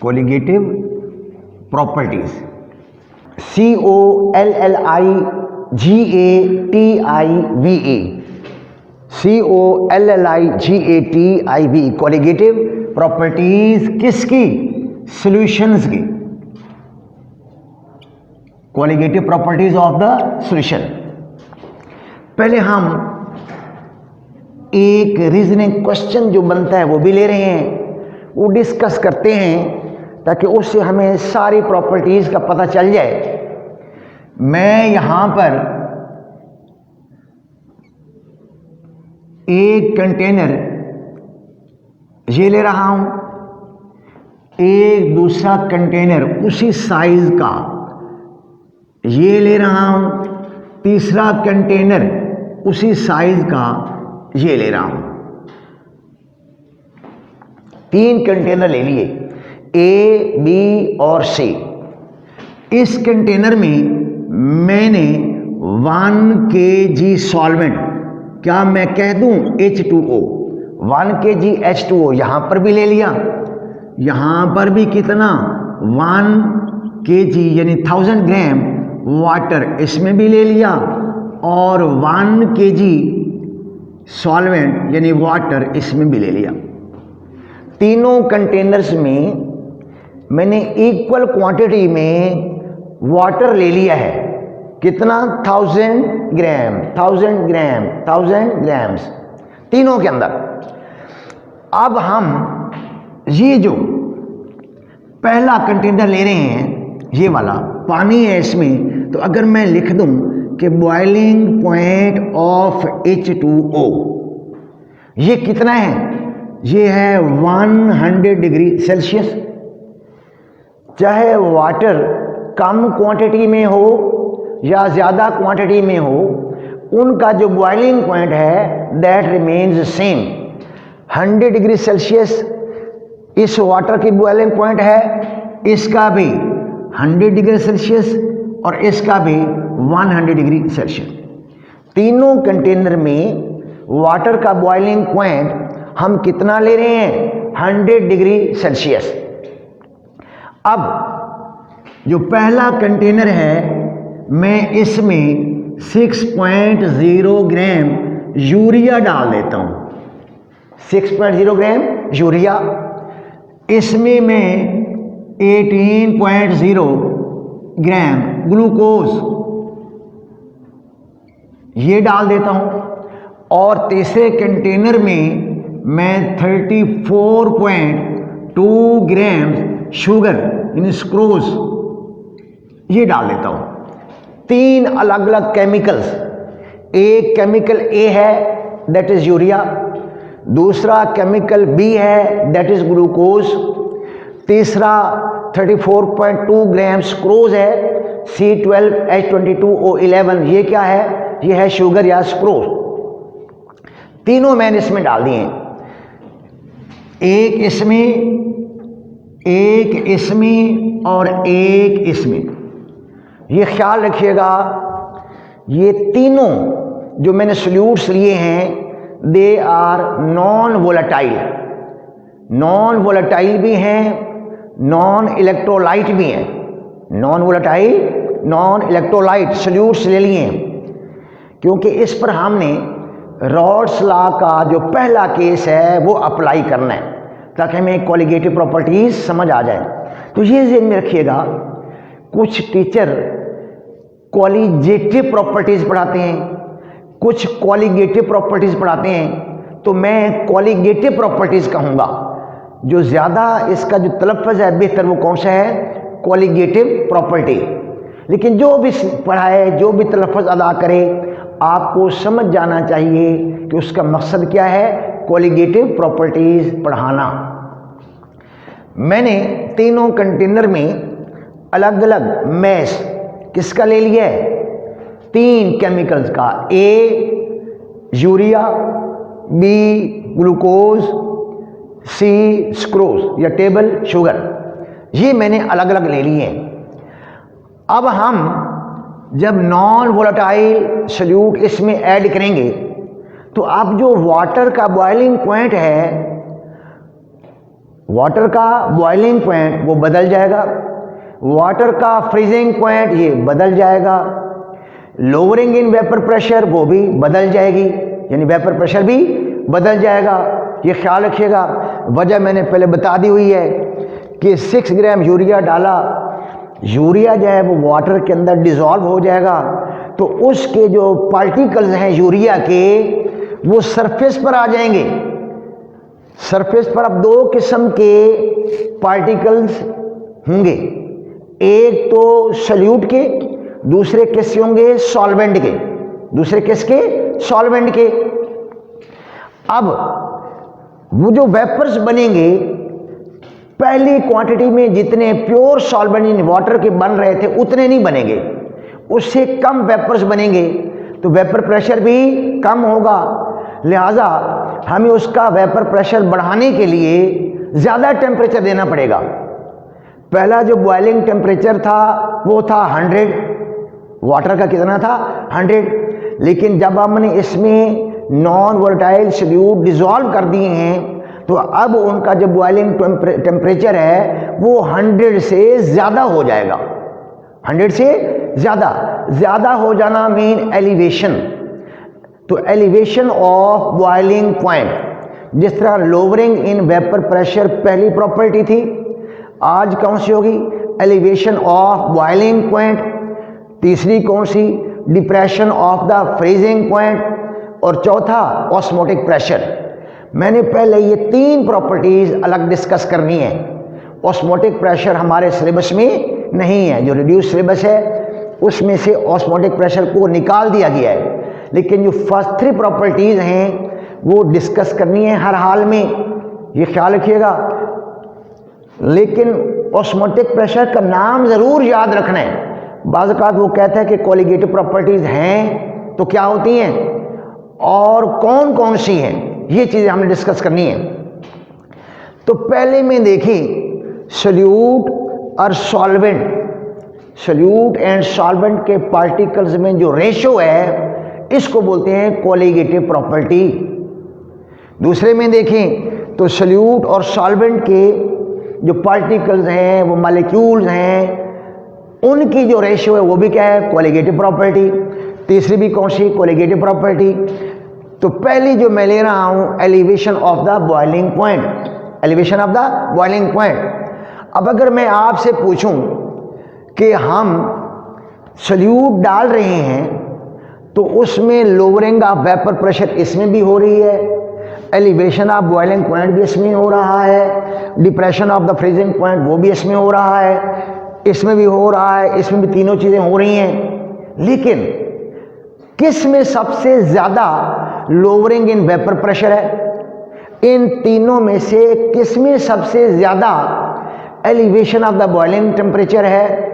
Colligative properties, COLLIGATIVA, COLLIGATIV, colligative properties किसकी? Solutions की, colligative properties of the solution. पहले हम एक रीजनिंग क्वेश्चन जो बनता है वो भी ले रहे हैं, वो डिस्कस करते हैं ताकि उससे हमें सारी प्रॉपर्टीज का पता चल जाए। मैं यहां पर एक कंटेनर ये ले रहा हूं, एक दूसरा कंटेनर उसी साइज का ये ले रहा हूं, तीसरा कंटेनर उसी साइज का ये ले रहा हूं। 3 कंटेनर ले लिए, A, B और C। इस कंटेनर में मैंने 1 kg सॉल्वेंट, क्या मैं कह दूं H2O, 1 kg H2O यहां पर भी ले लिया, यहां पर भी कितना 1 kg यानी 1000 ग्राम वाटर इसमें भी ले लिया, और 1 kg सॉल्वेंट यानी वाटर इसमें भी ले लिया। तीनों कंटेनर्स में मैंने इक्वल क्वांटिटी में वाटर ले लिया है। कितना? 1000 ग्राम, 1000 ग्राम, 1000 ग्राम्स तीनों के अंदर। अब हम ये जो पहला कंटेनर ले रहे हैं, ये वाला पानी है इसमें, तो अगर मैं लिख दूं कि बॉइलिंग पॉइंट ऑफ H2O ये कितना है? ये है 100 डिग्री सेल्सियस। चाहे वाटर कम क्वांटिटी में हो या ज़्यादा क्वांटिटी में हो, उनका जो बॉइलिंग पॉइंट है that remains same. 100 degree Celsius इस वाटर की बॉइलिंग पॉइंट है, इसका भी 100 डिग्री सेल्सियस और इसका भी 100 डिग्री सेल्सियस। तीनों कंटेनर में वाटर का बॉइलिंग पॉइंट हम कितना ले रहे हैं? 100 डिग्री सेल्सियस। अब जो पहला कंटेनर है, मैं इसमें 6.0 ग्राम यूरिया डाल देता हूं। 6.0 ग्राम यूरिया, इसमें मैं 18.0 ग्राम ग्लूकोज ये डाल देता हूं, और तीसरे कंटेनर में मैं 34.2 ग्राम शुगर इन स्क्रोज ये डाल देता हूं। 3 अलग अलग केमिकल्स, एक केमिकल A है दैट इज यूरिया, दूसरा केमिकल B है दैट इज ग्लूकोज, तीसरा 34.2 ग्राम स्क्रोज है C12H22O11, ये क्या है? ये है शुगर या स्क्रोज। तीनों मैंने इसमें डाल दिए हैं, एक इसमें, एक इसमें और एक इसमें। ये ख्याल रखिएगा, ये तीनों जो मैंने सॉल्यूट्स लिए हैं they are non volatile. Non volatile भी हैं, नॉन इलेक्ट्रोलाइट भी हैं। Non volatile, non electrolyte solutes ले लिए हैं, क्योंकि इस पर हमने रॉड्स लॉ का जो पहला केस है वो अप्लाई करना है ताकि हमें कोलिगेटिव प्रॉपर्टीज समझ आ जाए। तो ये ज़हन में रखिएगा, कुछ टीचर कोलिगेटिव प्रॉपर्टीज पढ़ाते हैं, कुछ कोलिगेटिव प्रॉपर्टीज पढ़ाते हैं, तो मैं कोलिगेटिव प्रॉपर्टीज कहूँगा। जो ज़्यादा इसका जो तलफ़्फ़ुज़ है बेहतर वो कौन सा है? Colligative property. लेकिन जो भी पढ़ाए, जो भी तलफ़्फ़ुज़ अदा करे, आपको समझ जाना चाहिए कि उसका मकसद क्या है, कोलिगेटिव प्रॉपर्टीज पढ़ाना। मैंने तीनों कंटेनर में अलग अलग मैश किसका ले लिया है? 3 केमिकल्स का, A urea, B glucose, C स्क्रोज या टेबल शुगर, ये मैंने अलग अलग ले लिए हैं। अब हम जब नॉन वोलेटाइल सॉल्यूट इसमें ऐड करेंगे तो अब जो वाटर का बॉइलिंग पॉइंट है वाटर का बॉइलिंग पॉइंट वो बदल जाएगा, वाटर का फ्रीजिंग पॉइंट ये बदल जाएगा, लोअरिंग इन वेपर प्रेशर वो भी बदल जाएगी, यानी वेपर प्रेशर भी बदल जाएगा। ये ख्याल रखिएगा। वजह मैंने पहले बता दी हुई है कि 6 ग्राम यूरिया डाला, यूरिया जो है वो वाटर के अंदर डिज़ोल्व हो जाएगा, तो उसके जो पार्टिकल्स हैं यूरिया के वो सरफेस पर आ जाएंगे। सरफेस पर अब 2 किस्म के पार्टिकल्स होंगे, एक तो सल्यूट के, दूसरे किसके होंगे? सॉल्वेंट के। दूसरे किसके? सॉल्वेंट के। अब वो जो वेपर्स बनेंगे, पहली क्वांटिटी में जितने प्योर सॉल्वेंट इन वाटर के बन रहे थे उतने नहीं बनेंगे, उससे कम वेपर्स बनेंगे, तो वेपर प्रेशर भी कम होगा। लिहाजा हमें उसका वेपर प्रेशर बढ़ाने के लिए ज़्यादा टेम्परेचर देना पड़ेगा। पहला जो बॉइलिंग टेम्परेचर था वो था 100, वाटर का कितना था? 100। लेकिन जब हमने इसमें नॉन वोलेटाइल सॉल्यूट डिज़ोल्व कर दिए हैं तो अब उनका जो बॉइलिंग टेम्परेचर है वो 100 से ज़्यादा हो जाएगा। 100 से ज़्यादा हो जाना मीन एलिवेशन। तो एलिवेशन ऑफ बॉइलिंग पॉइंट, जिस तरह लोअरिंग इन वेपर प्रेशर पहली प्रॉपर्टी थी, आज कौन सी होगी? Elevation of boiling point. तीसरी कौन सी? Depression of the freezing point. और चौथा ऑस्मोटिक प्रेशर। मैंने पहले ये 3 प्रॉपर्टीज अलग डिस्कस करनी है। ऑस्मोटिक प्रेशर हमारे सिलेबस में नहीं है, जो रिड्यूस सिलेबस है उसमें से ऑस्मोटिक प्रेशर को निकाल दिया गया है, लेकिन जो फर्स्ट 3 प्रॉपर्टीज हैं वो डिस्कस करनी है हर हाल में, ये ख्याल रखिएगा। लेकिन ऑस्मोटिक प्रेशर का नाम ज़रूर याद रखना है। बाज़ औक़ात वो कहता है कि कोलिगेटिव प्रॉपर्टीज़ हैं तो क्या होती हैं और कौन कौन सी हैं, ये चीज़ें हमने डिस्कस करनी है। तो पहले में देखिए सॉल्यूट और सॉल्वेंट, सॉल्यूट एंड सॉल्वेंट के पार्टिकल्स में जो रेशो है इसको बोलते हैं कोलिगेटिव प्रॉपर्टी। दूसरे में देखें तो सॉल्यूट और सॉल्वेंट के जो पार्टिकल्स हैं, वो मॉलिक्यूल्स हैं, उनकी जो रेशियो है वो भी क्या है? Colligative property. तीसरी भी कौन सी? Colligative property. तो पहली जो मैं ले रहा हूं elevation of the boiling point, elevation of the boiling point. अब अगर मैं आपसे पूछूं कि हम सॉल्यूट डाल रहे हैं तो उसमें लोअरिंग ऑफ वेपर प्रेशर इसमें भी हो रही है, एलिवेशन ऑफ बॉइलिंग पॉइंट भी इसमें हो रहा है, depression of the freezing point वो भी इसमें हो रहा है, इसमें भी हो रहा है, इसमें भी तीनों चीज़ें हो रही हैं। लेकिन किस में सबसे ज़्यादा लोअरिंग इन वेपर प्रेशर है? इन तीनों में से किस में सबसे ज़्यादा elevation of the boiling temperature है?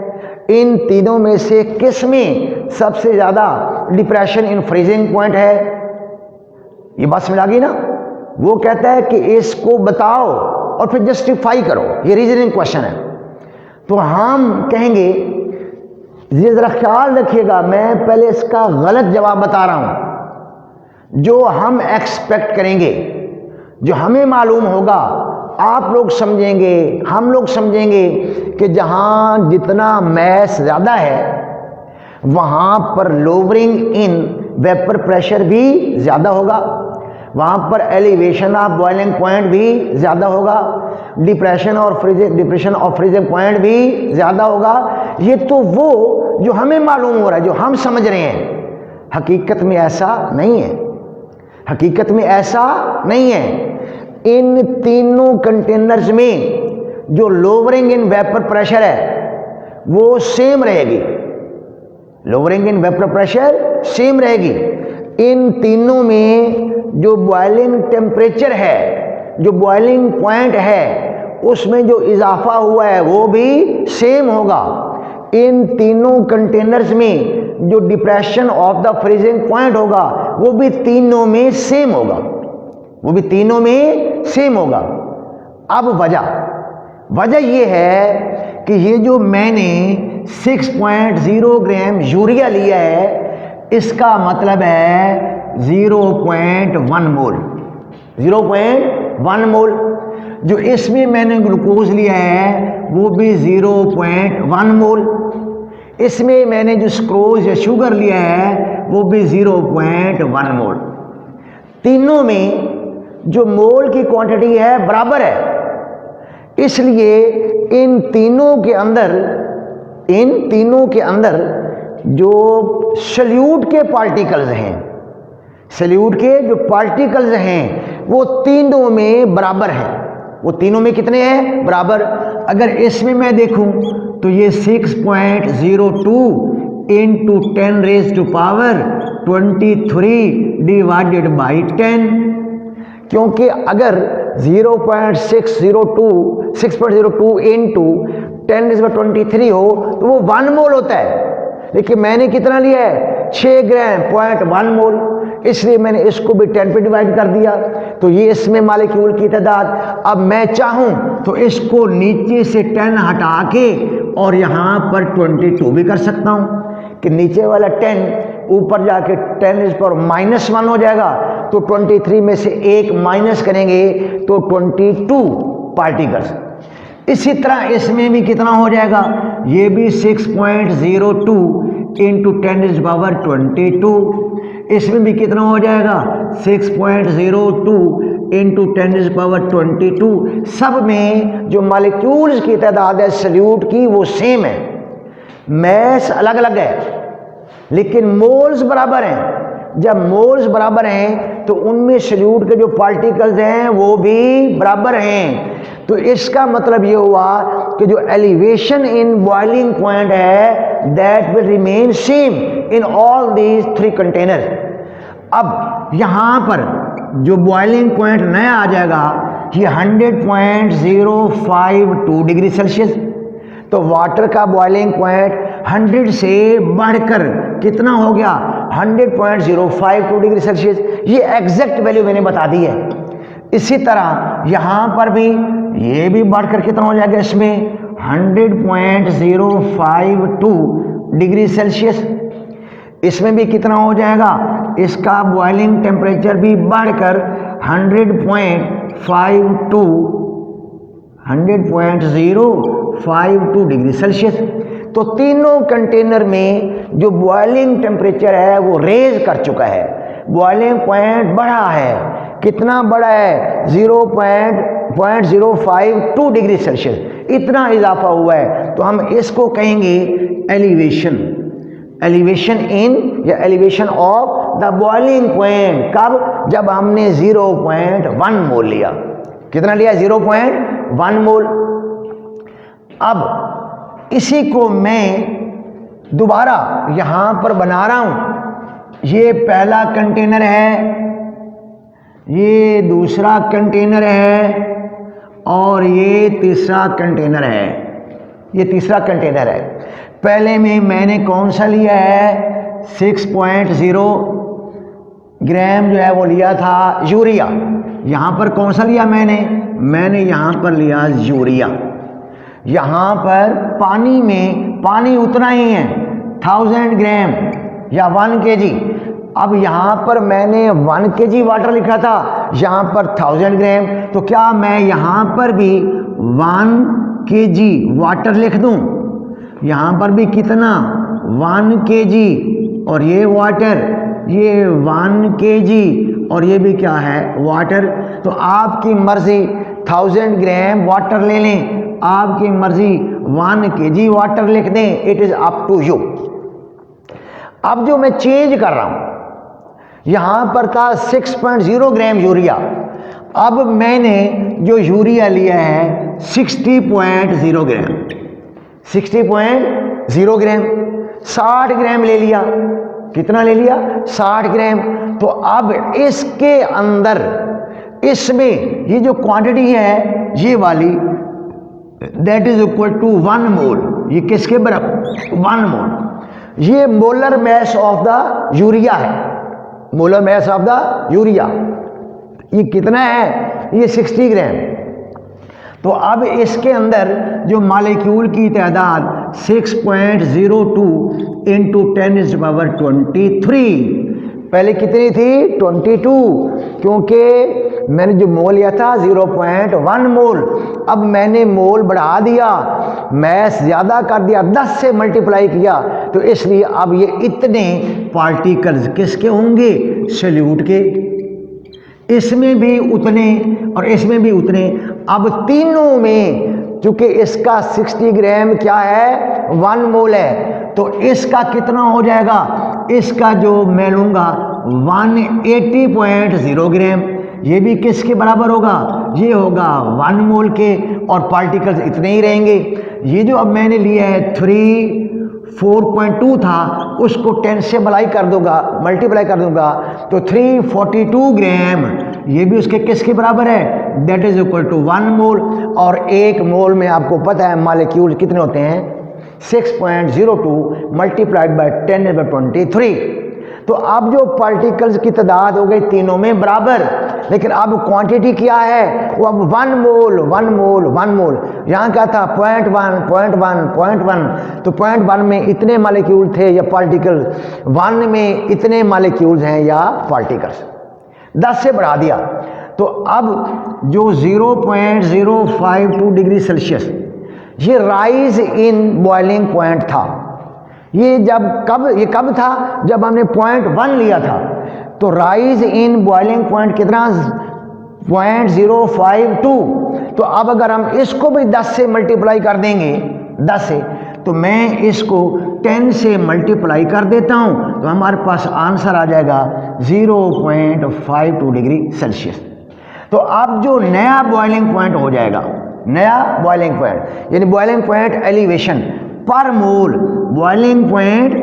इन तीनों में से किस में सबसे ज़्यादा डिप्रेशन इन फ्रीजिंग पॉइंट है? ये बात समझ आ गई ना? वो कहता है कि इसको बताओ और फिर जस्टिफाई करो, ये रीजनिंग क्वेश्चन है। तो हम कहेंगे, ये ज़रा ख्याल रखिएगा, मैं पहले इसका गलत जवाब बता रहा हूं। जो हम एक्सपेक्ट करेंगे, जो हमें मालूम होगा, आप लोग समझेंगे, हम लोग समझेंगे कि जहां जितना मैस ज़्यादा है वहां पर लोअरिंग इन वेपर प्रेशर भी ज़्यादा होगा, वहां पर एलिवेशन ऑफ बॉइलिंग पॉइंट भी ज़्यादा होगा, डिप्रेशन ऑफ फ्रीजिंग पॉइंट भी ज़्यादा होगा। ये तो वो जो हमें मालूम हो रहा है, जो हम समझ रहे हैं। हकीकत में ऐसा नहीं है, हकीकत में ऐसा नहीं है। इन तीनों कंटेनर्स में जो लोअरिंग इन वेपर प्रेशर है वो सेम रहेगी, lowering in vapour pressure same रहेगी। इन तीनों में जो बॉइलिंग टेम्परेचर है, जो बॉइलिंग पॉइंट है, उसमें जो इजाफा हुआ है वो भी सेम होगा। इन तीनों कंटेनर्स में जो depression of the freezing point होगा वो भी तीनों में सेम होगा, वो भी तीनों में सेम होगा। अब वजह ये है कि ये जो मैंने 6.0 ग्राम यूरिया लिया है, इसका मतलब है 0.1 मोल, 0.1 मोल। जो इसमें मैंने ग्लूकोज लिया है वो भी 0.1 मोल, इसमें मैंने जो स्क्रोज या शुगर लिया है वो भी 0.1 मोल। तीनों में जो मोल की क्वांटिटी है बराबर है, इसलिए इन तीनों के अंदर जो सल्यूट के पार्टिकल्स हैं, सल्यूट के जो पार्टिकल्स हैं वो तीनों में बराबर हैं। वो तीनों में कितने हैं? बराबर। अगर इसमें मैं देखूं तो ये 6.02 इंटू 10⁻⁻23 डिवाइडेड बाई 10, क्योंकि अगर 6.02 इंटू 10⁻23 हो तो वो 1 मोल होता है, लेकिन मैंने कितना लिया है? 6 ग्राम 0.1 मोल, इसलिए मैंने इसको भी 10 पे डिवाइड कर दिया। तो ये इसमें मालिक्यूल की तादाद। अब मैं चाहूं तो इसको नीचे से 10 हटा के और यहां पर 22 भी कर सकता हूं कि नीचे वाला 10 ऊपर जाके 10⁻⁻1 हो जाएगा, तो 23 में से एक माइनस करेंगे तो 22 पार्टिकल्स। इसी तरह इसमें भी कितना हो जाएगा? ये भी 6.02 इंटू 10⁻22, इसमें भी कितना हो जाएगा? 6.02 इंटू 10⁻22। सब में जो मॉलिक्यूल्स की तादाद है सल्यूट की वो सेम है, मैस अलग अलग है लेकिन मोल्स बराबर हैं। जब मोल्स बराबर हैं तो उनमें सल्यूट के जो पार्टिकल्स हैं वो भी बराबर हैं। तो इसका मतलब ये हुआ कि जो एलिवेशन इन बॉइलिंग पॉइंट है that will remain same in all these 3 container. अब यहां पर जो बॉइलिंग पॉइंट नया आ जाएगा ये 100.052 डिग्री सेल्सियस। तो वाटर का बॉइलिंग पॉइंट 100 से बढ़कर कितना हो गया? 100.052 डिग्री सेल्सियस। ये एग्जैक्ट वैल्यू मैंने बता दी है। इसी तरह यहां पर भी ये भी बढ़कर कितना हो जाएगा? इसमें 100.052 डिग्री सेल्सियस। इसमें भी कितना हो जाएगा? इसका बॉइलिंग टेम्परेचर भी बढ़कर 100.052 डिग्री सेल्सियस। तो तीनों कंटेनर में जो बॉइलिंग टेम्परेचर है वो रेज कर चुका है, बॉइलिंग पॉइंट बढ़ा है। कितना बढ़ा है? 0.052 डिग्री सेल्सियस, इतना इजाफा हुआ है। तो हम इसको कहेंगे एलिवेशन, एलिवेशन इन या elevation of the boiling point. कब? जब हमने 0.1 मोल लिया। कितना लिया? 0.1 मोल। अब इसी को मैं दोबारा यहां पर बना रहा हूं। ये पहला कंटेनर है, ये दूसरा कंटेनर है और ये तीसरा कंटेनर है। ये तीसरा कंटेनर है। पहले में मैंने कौन सा लिया है? 6.0 ग्राम जो है वो लिया था यूरिया। यहां पर कौन सा लिया मैंने यहां पर लिया यूरिया। यहां पर पानी में पानी उतना ही है 1000 ग्राम या 1 kg। अब यहां पर मैंने 1 kg वाटर लिखा था, यहां पर 1000 ग्राम। तो क्या मैं यहां पर भी 1 kg वाटर लिख दूं? यहां पर भी कितना? 1 kg और ये वाटर, ये 1 kg और ये भी क्या है? वाटर। तो आपकी मर्जी 1000 ग्राम वाटर ले लें, आपकी मर्जी 1 kg वाटर लिख दें, it is up to you. अब जो मैं चेंज कर रहा हूं, यहां पर था 6.0 ग्राम यूरिया, अब मैंने जो यूरिया लिया है 60.0 ग्राम, 60.0 ग्राम, 60 ग्राम ले लिया। कितना ले लिया? 60 ग्राम। तो अब इसके अंदर इसमें ये जो क्वांटिटी है ये वाली that is equal to 1 mole. ये किसके बराबर? 1 मोल। ये molar mass of the urea है, molar mass of the urea. ये कितना है? ये 60 ग्राम। तो अब इसके अंदर जो मॉलिक्यूल की तादाद 6.02 इंटू 10⁻23 पहले कितनी थी 22, क्योंकि मैंने जो मोल लिया था 0.1 मोल, अब मैंने मोल बढ़ा दिया, मैस ज़्यादा कर दिया, 10 से मल्टीप्लाई किया, तो इसलिए अब ये इतने पार्टिकल्स किसके होंगे, सॉल्यूट के। इसमें भी उतने और इसमें भी उतने। अब तीनों में चूंकि इसका 60 ग्राम क्या है 1 मोल है, तो इसका कितना हो जाएगा, इसका जो मैं लूँगा 180.0 ग्राम, ये भी किसके बराबर होगा, ये होगा 1 मोल के, और पार्टिकल्स इतने ही रहेंगे। ये जो अब मैंने लिया है 4.2 था, उसको 10 से मल्टीप्लाई कर दूंगा तो 342 ग्राम, ये भी उसके किसके बराबर है, दैट इज इक्वल टू 1 मोल। और 1 मोल में आपको पता है मॉलिक्यूल कितने होते हैं, 6.02 मल्टीप्लाइड बाय 10⁻23। तो अब जो पार्टिकल्स की तादाद हो गई तीनों में बराबर, लेकिन अब क्वांटिटी क्या है, वो अब 1 मोल। यहाँ क्या था 0.1, तो 0.1 में इतने मॉलिक्यूल थे या पार्टिकल, 1 में इतने मॉलिक्यूल्स हैं या पार्टिकल्स, 10 से बढ़ा दिया। तो अब जो 0.052 डिग्री सेल्सियस ये राइज इन बॉइलिंग पॉइंट था, ये कब था, जब हमने 0.1 लिया था, तो राइज इन बॉइलिंग पॉइंट कितना 0.052। तो अब अगर हम इसको भी 10 से मल्टीप्लाई कर देंगे, 10 से, तो मैं इसको 10 से मल्टीप्लाई कर देता हूं, तो हमारे पास आंसर आ जाएगा 0.52 डिग्री सेल्सियस। तो अब जो नया बॉइलिंग पॉइंट हो जाएगा, नया बॉइलिंग पॉइंट यानी बॉइलिंग पॉइंट एलिवेशन पर मोल, बॉइलिंग पॉइंट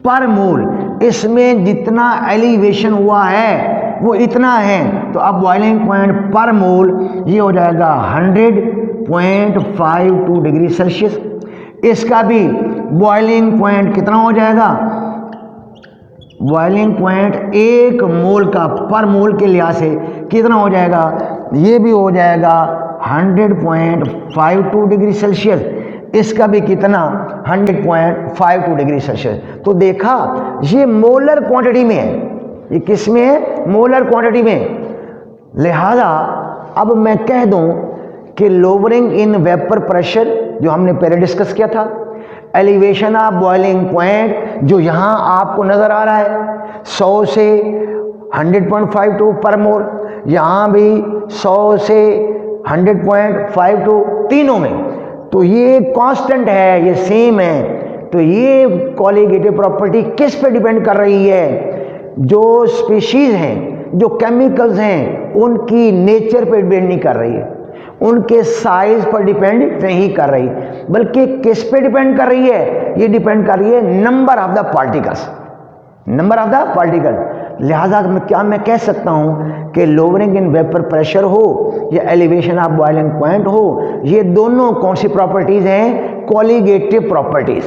पर मोल, इसमें जितना एलिवेशन हुआ है वो इतना है, तो अब बॉइलिंग पॉइंट पर मोल ये हो जाएगा 100.52 डिग्री सेल्सियस। इसका भी बॉइलिंग पॉइंट कितना हो जाएगा, बॉइलिंग पॉइंट 1 मोल का पर मोल के लिहाज से कितना हो जाएगा, ये भी हो जाएगा 100.52 डिग्री सेल्सियस। इसका भी कितना 100.52 डिग्री सेल्सियस। तो देखा ये मोलर क्वांटिटी में है, ये किस में है, मोलर क्वांटिटी में। लिहाजा अब मैं कह दूं कि लोअरिंग इन वेपर प्रेशर जो हमने पहले डिस्कस किया था, एलिवेशन ऑफ बॉइलिंग पॉइंट जो यहां आपको नजर आ रहा है 100 से 100.52 पर मोल, यहां भी 100 से 100.52 तीनों में, तो ये कांस्टेंट है, ये सेम है। तो ये कॉलीगेटिव प्रॉपर्टी किस पे डिपेंड कर रही है, जो स्पीशीज हैं, जो केमिकल्स हैं, उनकी नेचर पे डिपेंड नहीं कर रही है, उनके साइज पर डिपेंड नहीं कर रही, बल्कि किस पे डिपेंड कर रही है, ये डिपेंड कर रही है number of the particles, number of the particle. लिहाजा मैं कह सकता हूं कि लोअरिंग इन वेपर प्रेशर हो या एलिवेशन ऑफ बॉइलिंग पॉइंट हो, ये दोनों कौन सी प्रॉपर्टीज हैं, कॉलीगेटिव प्रॉपर्टीज।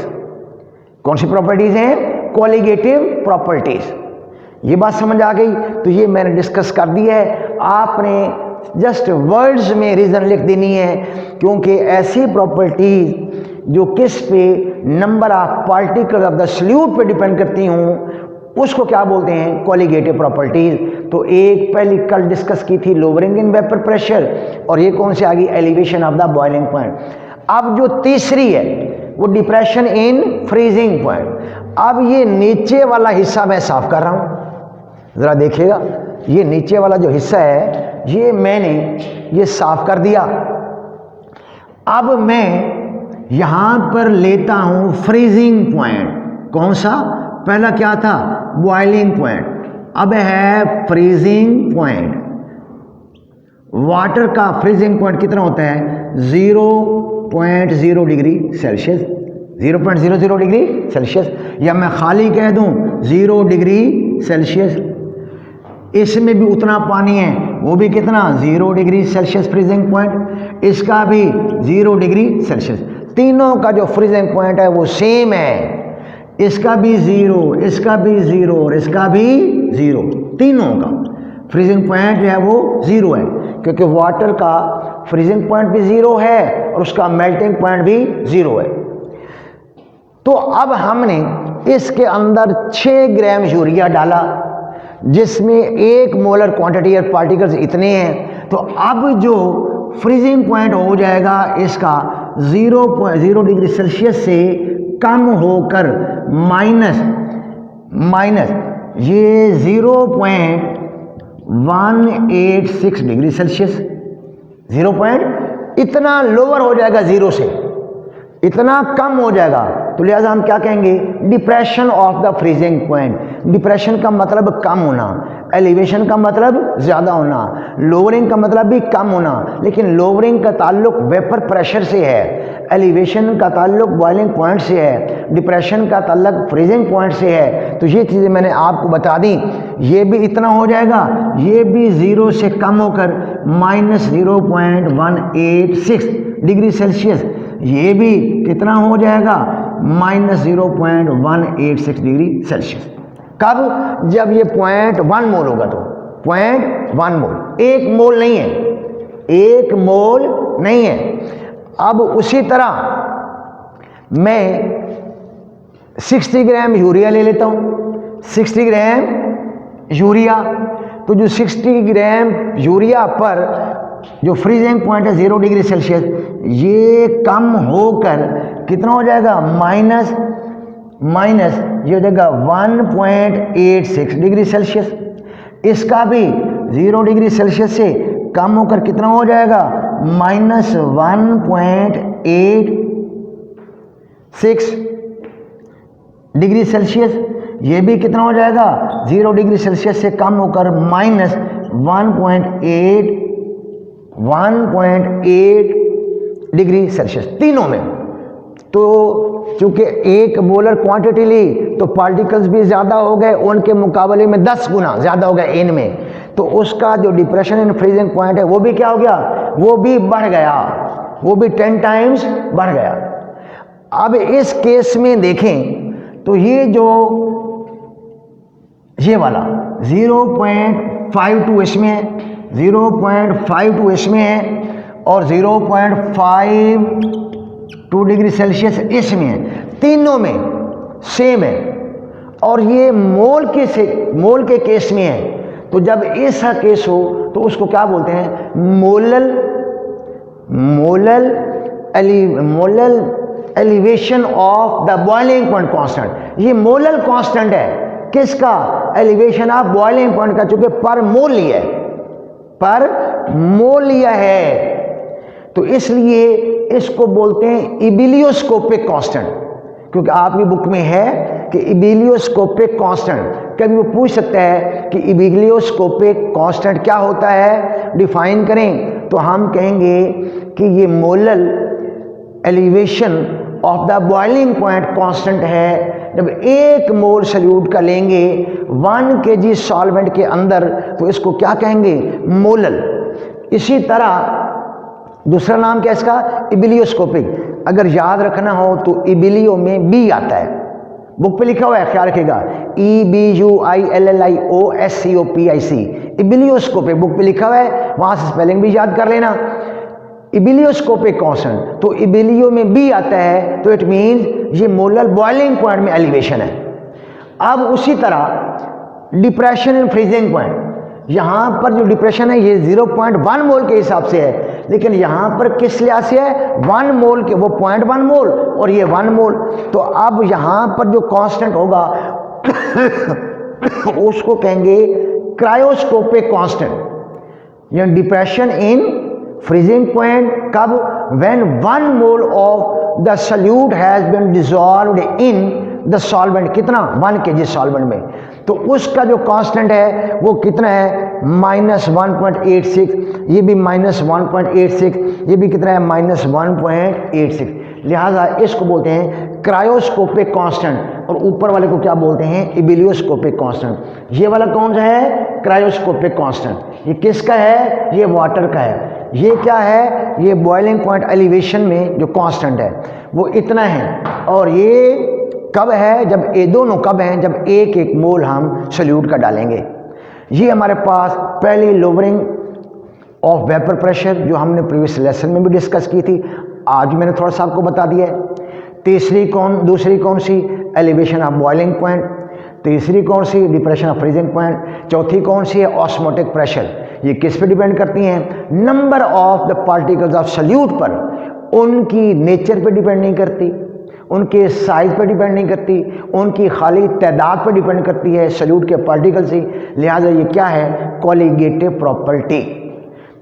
कौन सी प्रॉपर्टीज हैं, कॉलीगेटिव प्रॉपर्टीज। ये बात समझ आ गई। तो ये मैंने डिस्कस कर दिया है, आपने जस्ट वर्ड्स में रीजन लिख देनी है, क्योंकि ऐसी प्रॉपर्टीज जो किस पे, number of particle of the solute पे डिपेंड करती हूं, उसको क्या बोलते हैं, कॉलीगेटिव प्रॉपर्टीज। तो एक पहली कल डिस्कस की थी लोअरिंग इन वेपर प्रेशर, और ये कौन सी आ गई, elevation of the boiling point. अब जो तीसरी है वो डिप्रेशन इन फ्रीजिंग पॉइंट। अब ये नीचे वाला हिस्सा मैं साफ कर रहा हूं, जरा देखिएगा, ये नीचे वाला जो हिस्सा है ये मैंने ये साफ कर दिया। अब मैं यहां पर लेता हूं फ्रीजिंग पॉइंट। कौन सा, पहला क्या था, बॉइलिंग पॉइंट, अब है फ्रीजिंग पॉइंट। वाटर का फ्रीजिंग पॉइंट कितना होता है, 0.0 डिग्री सेल्सियस, 0.00 डिग्री सेल्सियस, या मैं खाली कह दूं 0 डिग्री सेल्सियस। इसमें भी उतना पानी है, वो भी कितना, 0 डिग्री सेल्सियस फ्रीजिंग पॉइंट, इसका भी 0 डिग्री सेल्सियस। तीनों का जो फ्रीजिंग पॉइंट है वो सेम है, इसका भी 0, इसका भी 0 और इसका भी 0, तीनों का फ्रीजिंग पॉइंट जो है वो 0 है, क्योंकि वाटर का फ्रीजिंग पॉइंट भी 0 है और उसका मेल्टिंग पॉइंट भी 0 है। तो अब हमने इसके अंदर 6 ग्राम यूरिया डाला, जिसमें 1 मोलर क्वांटिटी और पार्टिकल्स इतने हैं, तो अब जो फ्रीजिंग पॉइंट हो जाएगा इसका 0.0 डिग्री सेल्सियस से कम होकर माइनस ये 0.186 डिग्री सेल्सियस, 0 इतना लोअर हो जाएगा, 0 से इतना कम हो जाएगा। तो लिहाजा हम क्या कहेंगे, depression of the freezing point. Depression का मतलब कम होना, एलिवेशन का मतलब ज़्यादा होना, लोअरिंग का मतलब भी कम होना, लेकिन लोअरिंग का ताल्लुक वेपर प्रेशर से है, एलिवेशन का ताल्लुक बॉइलिंग पॉइंट से है, डिप्रेशन का ताल्लुक फ्रीजिंग पॉइंट से है। तो ये चीज़ें मैंने आपको बता दी। ये भी इतना हो जाएगा, ये भी 0 से कम होकर -0.186 डिग्री सेल्सियस, ये भी कितना हो जाएगा, -0.186 डिग्री सेल्सियस। कब, जब ये 0.1 मोल होगा, तो 0.1 मोल, 1 मोल नहीं है, 1 मोल नहीं है। अब उसी तरह मैं 60 ग्राम यूरिया ले लेता हूँ, 60 ग्राम यूरिया। तो जो 60 ग्राम यूरिया पर जो फ्रीजिंग पॉइंट है 0 डिग्री सेल्सियस, ये कम होकर कितना हो जाएगा, माइनस ये हो जाएगा 1.86 डिग्री सेल्सियस। इसका भी 0 डिग्री सेल्सियस से कम होकर कितना हो जाएगा, -1.86 डिग्री सेल्सियस। ये भी कितना हो जाएगा, 0 डिग्री सेल्सियस से कम होकर -1.8 डिग्री सेल्सियस, तीनों में। तो चूंकि 1 मोलर क्वांटिटी ली तो पार्टिकल्स भी ज़्यादा हो गए, उनके मुकाबले में 10 गुना ज़्यादा हो गए इन में, तो उसका जो डिप्रेशन इन फ्रीजिंग पॉइंट है वो भी क्या हो गया, वो भी बढ़ गया, वो भी 10 टाइम्स बढ़ गया। अब इस केस में देखें तो ये जो ये वाला 0.52 इसमें है, 0.52 इसमें है, और 0.52 डिग्री सेल्सियस इसमें है, तीनों में सेम है। और ये मोल के केस में है। तो जब ऐसा केस हो तो उसको क्या बोलते हैं, molal elevation of the boiling point constant. ये मोलल कांस्टेंट है, किसका, एलिवेशन ऑफ बॉइलिंग पॉइंट का, चूंकि पर मोल लिया है, तो इसलिए इसको बोलते हैं इबिलियोस्कोपिक कांस्टेंट। क्योंकि आपकी बुक में है कि इबिलियोस्कोपिक कांस्टेंट, कभी वो पूछ सकता है कि इबिलियोस्कोपिक कांस्टेंट क्या होता है, डिफाइन करें। तो हम कहेंगे कि ये molal elevation of the boiling point constant है। जब 1 मोल सॉल्यूट का लेंगे 1 kg सॉल्वेंट के अंदर, तो इसको क्या कहेंगे, मोलल। इसी तरह दूसरा नाम क्या है इसका, इबिलियोस्कोपिक। अगर याद रखना हो तो इबिलियो में बी आता है, बुक पे लिखा हुआ है, ख्याल रखिएगा, EBUILLIOSCOPIC, इबिलियोस्कोपिक बुक पे लिखा हुआ है, वहां से स्पेलिंग भी याद कर लेना। इबिलियोस्कोपिक कांस्टेंट, तो इबिलियो में बी आता है, तो इट मीन्स ये मोलर बॉइलिंग पॉइंट में एलिवेशन है। अब उसी तरह डिप्रेशन इन फ्रीजिंग पॉइंट, यहां पर जो डिप्रेशन है ये 0.1 मोल के हिसाब से है, लेकिन यहां पर किस लिहाज से है, 1 मोल के, वो 0.1 मोल और ये 1 मोल। तो अब यहां पर जो कांस्टेंट होगा उसको कहेंगे क्रायोस्कोपिक कांस्टेंट, या डिप्रेशन इन फ्रीजिंग पॉइंट। कब, when 1 mole of the solute has been dissolved in the solvent, कितना, 1 kg सॉल्वेंट में, तो उसका जो कांस्टेंट है वो कितना है, -1.86, ये भी -1.86, ये भी कितना है, -1.86। लिहाजा इसको बोलते हैं क्रायोस्कोपिक कांस्टेंट, और ऊपर वाले को क्या बोलते हैं, इबिलियोस्कोपिक कांस्टेंट। ये वाला कौन सा है, क्रायोस्कोपिक कांस्टेंट। ये किसका है, ये वाटर का है। ये क्या है, ये बॉइलिंग पॉइंट एलिवेशन में जो कांस्टेंट है वो इतना है। और ये कब है, जब ये दोनों कब हैं, जब 1 मोल हम सॉल्यूट का डालेंगे। ये हमारे पास पहली लोअरिंग ऑफ वेपर प्रेशर जो हमने प्रीवियस लेसन में भी डिस्कस की थी, आज मैंने थोड़ा सा आपको बता दिया है। दूसरी कौन सी, एलिवेशन ऑफ बॉइलिंग पॉइंट। तीसरी कौन सी, डिप्रेशन ऑफ फ्रीजिंग पॉइंट। चौथी कौन सी है, ऑस्मोटिक प्रेशर। ये किस पे डिपेंड करती हैं, number of the particles of solute पर, उनकी नेचर पे डिपेंड नहीं करती, उनके साइज पर डिपेंड नहीं करती, उनकी खाली तादाद पर डिपेंड करती है सल्यूट के पार्टिकल से। लिहाजा ये क्या है, कोलिगेटिव प्रॉपर्टी।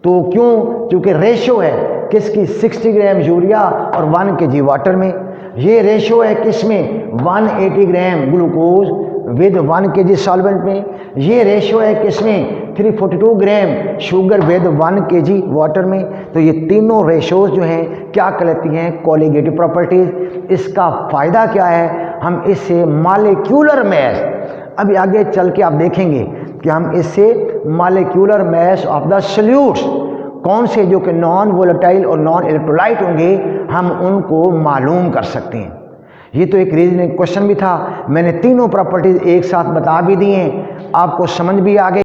तो क्यों, क्योंकि रेशो है किसकी, 60 ग्राम यूरिया और 1 kg वाटर में। ये रेशो है किसमें, 180 gram glucose with 1 kg solvent में। ये रेशो है किसमें, 342 gram sugar with 1 kg water में। तो ये तीनों रेशोज जो हैं क्या कहलाती हैं, कोलिगेटिव प्रॉपर्टीज। इसका फ़ायदा क्या है, हम इससे मॉलिक्यूलर मैस, अभी आगे चल के आप देखेंगे कि हम इससे molecular mess of the solutes, कौन से जो कि नॉन वोलेटाइल और नॉन इलेक्ट्रोलाइट होंगे, हम उनको मालूम कर सकते हैं। ये तो एक रीजनिंग क्वेश्चन भी था, मैंने तीनों प्रॉपर्टीज एक साथ बता भी दी हैं, आपको समझ भी आ गई।